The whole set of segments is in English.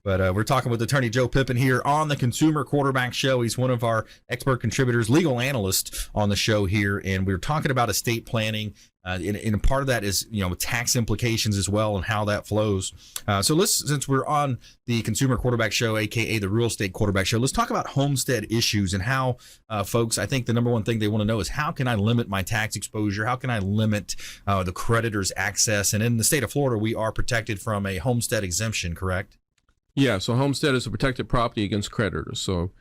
But we're talking with attorney Joe Pippen here on the Consumer Quarterback Show. He's one of our expert contributors, legal analyst on the show here, and we're talking about estate planning. And part of that is, tax implications as well and how that flows. Since we're on the Consumer Quarterback Show, aka the Real Estate Quarterback Show, let's talk about homestead issues and how folks, I think the number one thing they want to know is how can I limit my tax exposure? How can I limit the creditors' access? And in the state of Florida, we are protected from a homestead exemption, correct? Yeah, so homestead is a protected property against creditors. So, of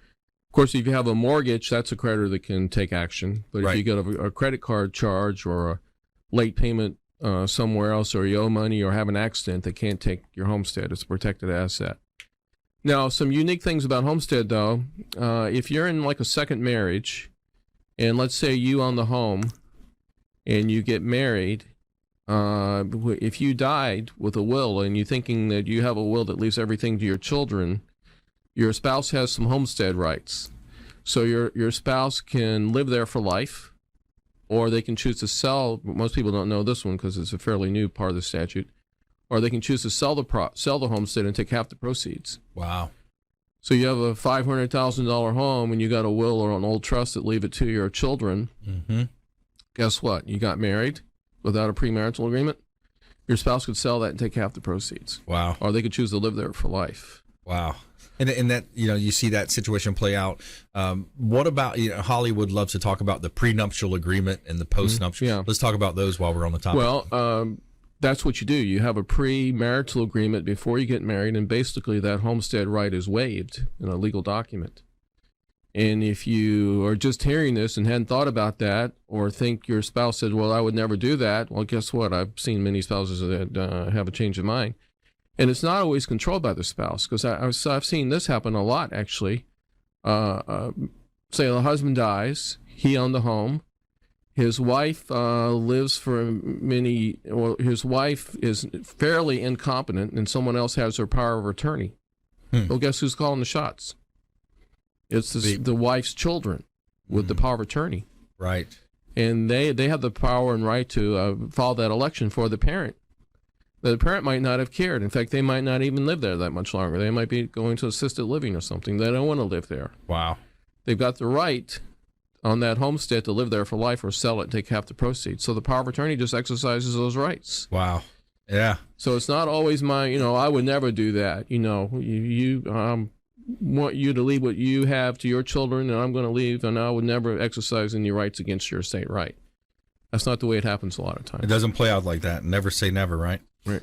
course, if you have a mortgage, that's a creditor that can take action. But if you get a credit card charge or a late payment somewhere else, or you owe money or have an accident, they can't take your homestead. It's a protected asset. Now, some unique things about homestead, though. If you're in like a second marriage, and let's say you own the home and you get married, if you died with a will and you're thinking that you have a will that leaves everything to your children, your spouse has some homestead rights. So your spouse can live there for life, or they can choose to sell. Most people don't know this one because it's a fairly new part of the statute. Or they can choose to sell the homestead and take half the proceeds. Wow. So you have a $500,000 home and you got a will or an old trust that leave it to your children. Mm-hmm. Guess what? You got married without a premarital agreement. Your spouse could sell that and take half the proceeds. Wow. Or they could choose to live there for life. Wow. And that, you see that situation play out. What about, Hollywood loves to talk about the prenuptial agreement and the postnuptial. Yeah. Let's talk about those while we're on the topic. Well, that's what you do. You have a premarital agreement before you get married, and basically that homestead right is waived in a legal document. And if you are just hearing this and hadn't thought about that, or think your spouse said, well, I would never do that, well, guess what? I've seen many spouses that have a change of mind. And it's not always controlled by the spouse, because I've seen this happen a lot, actually. Say the husband dies, he owned the home, his wife lives for his wife is fairly incompetent, and someone else has her power of attorney. Well, guess who's calling the shots? It's the wife's children with the power of attorney. Right. And they have the power and right to file that election for the parent. The parent might not have cared. In fact, they might not even live there that much longer. They might be going to assisted living or something. They don't want to live there. Wow. They've got the right on that homestead to live there for life or sell it and take half the proceeds. So the power of attorney just exercises those rights. Wow. Yeah. So it's not always I would never do that. Want you to leave what you have to your children, and I'm going to leave, and I would never exercise any rights against your estate right. That's not the way it happens a lot of times. It doesn't play out like that. Never say never, right? Right.